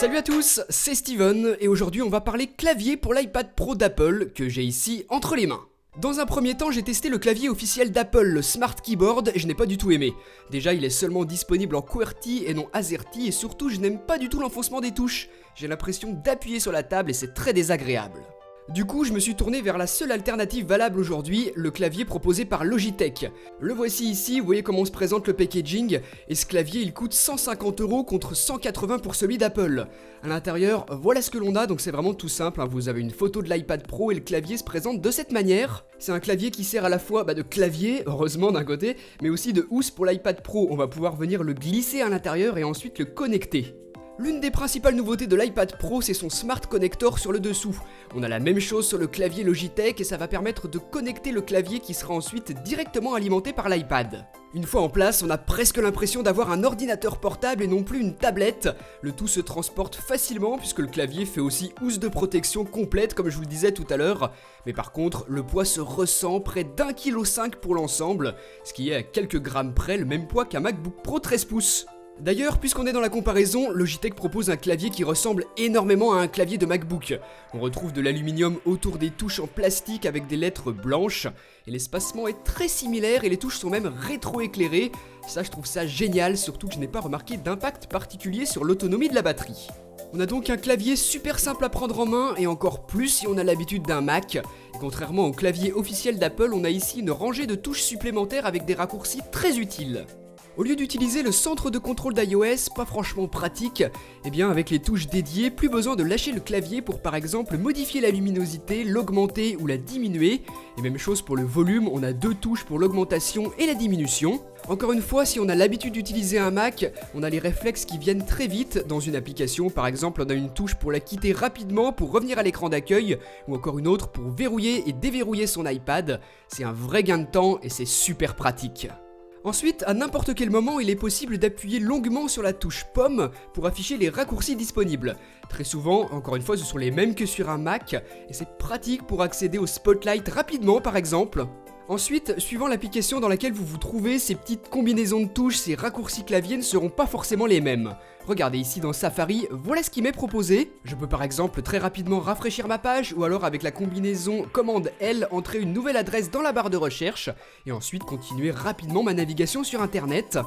Salut à tous, c'est Steven et aujourd'hui on va parler clavier pour l'iPad Pro d'Apple que j'ai ici entre les mains. Dans un premier temps, j'ai testé le clavier officiel d'Apple, le Smart Keyboard, et je n'ai pas du tout aimé. Déjà, il est seulement disponible en QWERTY et non AZERTY, et surtout, je n'aime pas du tout l'enfoncement des touches. J'ai l'impression d'appuyer sur la table et c'est très désagréable. Du coup, je me suis tourné vers la seule alternative valable aujourd'hui, le clavier proposé par Logitech. Le voici ici, vous voyez comment se présente le packaging, et ce clavier il coûte 150€ contre 180 pour celui d'Apple. À l'intérieur, voilà ce que l'on a, donc c'est vraiment tout simple, hein. Vous avez une photo de l'iPad Pro et le clavier se présente de cette manière. C'est un clavier qui sert à la fois de clavier, heureusement d'un côté, mais aussi de housse pour l'iPad Pro. On va pouvoir venir le glisser à l'intérieur et ensuite le connecter. L'une des principales nouveautés de l'iPad Pro, c'est son Smart Connector sur le dessous. On a la même chose sur le clavier Logitech et ça va permettre de connecter le clavier qui sera ensuite directement alimenté par l'iPad. Une fois en place, on a presque l'impression d'avoir un ordinateur portable et non plus une tablette. Le tout se transporte facilement puisque le clavier fait aussi housse de protection complète comme je vous le disais tout à l'heure. Mais par contre, le poids se ressent près d'1,5 kg pour l'ensemble, ce qui est à quelques grammes près le même poids qu'un MacBook Pro 13 pouces. D'ailleurs, puisqu'on est dans la comparaison, Logitech propose un clavier qui ressemble énormément à un clavier de MacBook. On retrouve de l'aluminium autour des touches en plastique avec des lettres blanches, et l'espacement est très similaire et les touches sont même rétro-éclairées. Ça, je trouve ça génial, surtout que je n'ai pas remarqué d'impact particulier sur l'autonomie de la batterie. On a donc un clavier super simple à prendre en main, et encore plus si on a l'habitude d'un Mac. Et contrairement au clavier officiel d'Apple, on a ici une rangée de touches supplémentaires avec des raccourcis très utiles. Au lieu d'utiliser le centre de contrôle d'iOS, pas franchement pratique, et bien avec les touches dédiées, plus besoin de lâcher le clavier pour par exemple modifier la luminosité, l'augmenter ou la diminuer. Et même chose pour le volume, on a deux touches pour l'augmentation et la diminution. Encore une fois, si on a l'habitude d'utiliser un Mac, on a les réflexes qui viennent très vite. Dans une application, par exemple, on a une touche pour la quitter rapidement pour revenir à l'écran d'accueil, ou encore une autre pour verrouiller et déverrouiller son iPad. C'est un vrai gain de temps et c'est super pratique. Ensuite, à n'importe quel moment, il est possible d'appuyer longuement sur la touche pomme pour afficher les raccourcis disponibles. Très souvent, encore une fois, ce sont les mêmes que sur un Mac, et c'est pratique pour accéder au Spotlight rapidement par exemple. Ensuite, suivant l'application dans laquelle vous vous trouvez, ces petites combinaisons de touches, ces raccourcis clavier ne seront pas forcément les mêmes. Regardez ici dans Safari, voilà ce qui m'est proposé. Je peux par exemple très rapidement rafraîchir ma page ou alors avec la combinaison commande L entrer une nouvelle adresse dans la barre de recherche et ensuite continuer rapidement ma navigation sur internet.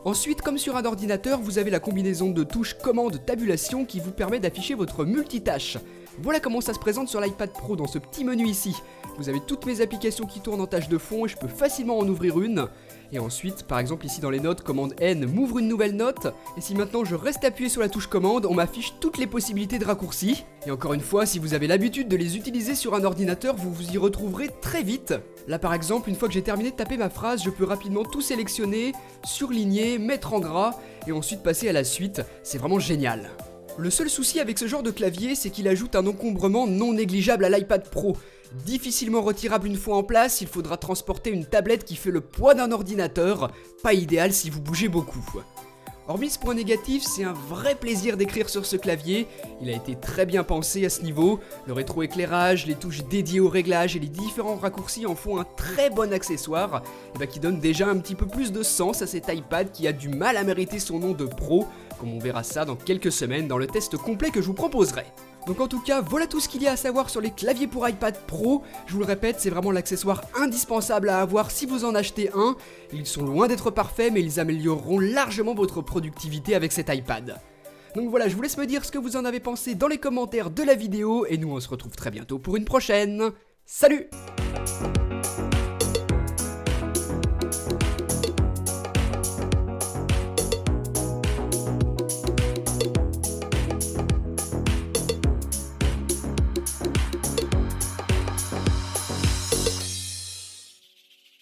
Ensuite, comme sur un ordinateur, vous avez la combinaison de touches commande tabulation qui vous permet d'afficher votre multitâche. Voilà comment ça se présente sur l'iPad Pro dans ce petit menu ici. Vous avez toutes mes applications qui tournent en tâche de fond et je peux facilement en ouvrir une. Et ensuite, par exemple ici dans les notes, commande N m'ouvre une nouvelle note. Et si maintenant je reste appuyé sur la touche commande, on m'affiche toutes les possibilités de raccourcis. Et encore une fois, si vous avez l'habitude de les utiliser sur un ordinateur, vous vous y retrouverez très vite. Là par exemple, une fois que j'ai terminé de taper ma phrase, je peux rapidement tout sélectionner, surligner, mettre en gras et ensuite passer à la suite. C'est vraiment génial. Le seul souci avec ce genre de clavier, c'est qu'il ajoute un encombrement non négligeable à l'iPad Pro. Difficilement retirable une fois en place, il faudra transporter une tablette qui fait le poids d'un ordinateur, pas idéal si vous bougez beaucoup. Hormis ce point négatif, c'est un vrai plaisir d'écrire sur ce clavier, il a été très bien pensé à ce niveau, le rétroéclairage, les touches dédiées au réglage et les différents raccourcis en font un très bon accessoire, qui donne déjà un petit peu plus de sens à cet iPad qui a du mal à mériter son nom de pro, comme on verra ça dans quelques semaines dans le test complet que je vous proposerai. Donc en tout cas, voilà tout ce qu'il y a à savoir sur les claviers pour iPad Pro. Je vous le répète, c'est vraiment l'accessoire indispensable à avoir si vous en achetez un. Ils sont loin d'être parfaits, mais ils amélioreront largement votre productivité avec cet iPad. Donc voilà, je vous laisse me dire ce que vous en avez pensé dans les commentaires de la vidéo, et nous on se retrouve très bientôt pour une prochaine. Salut!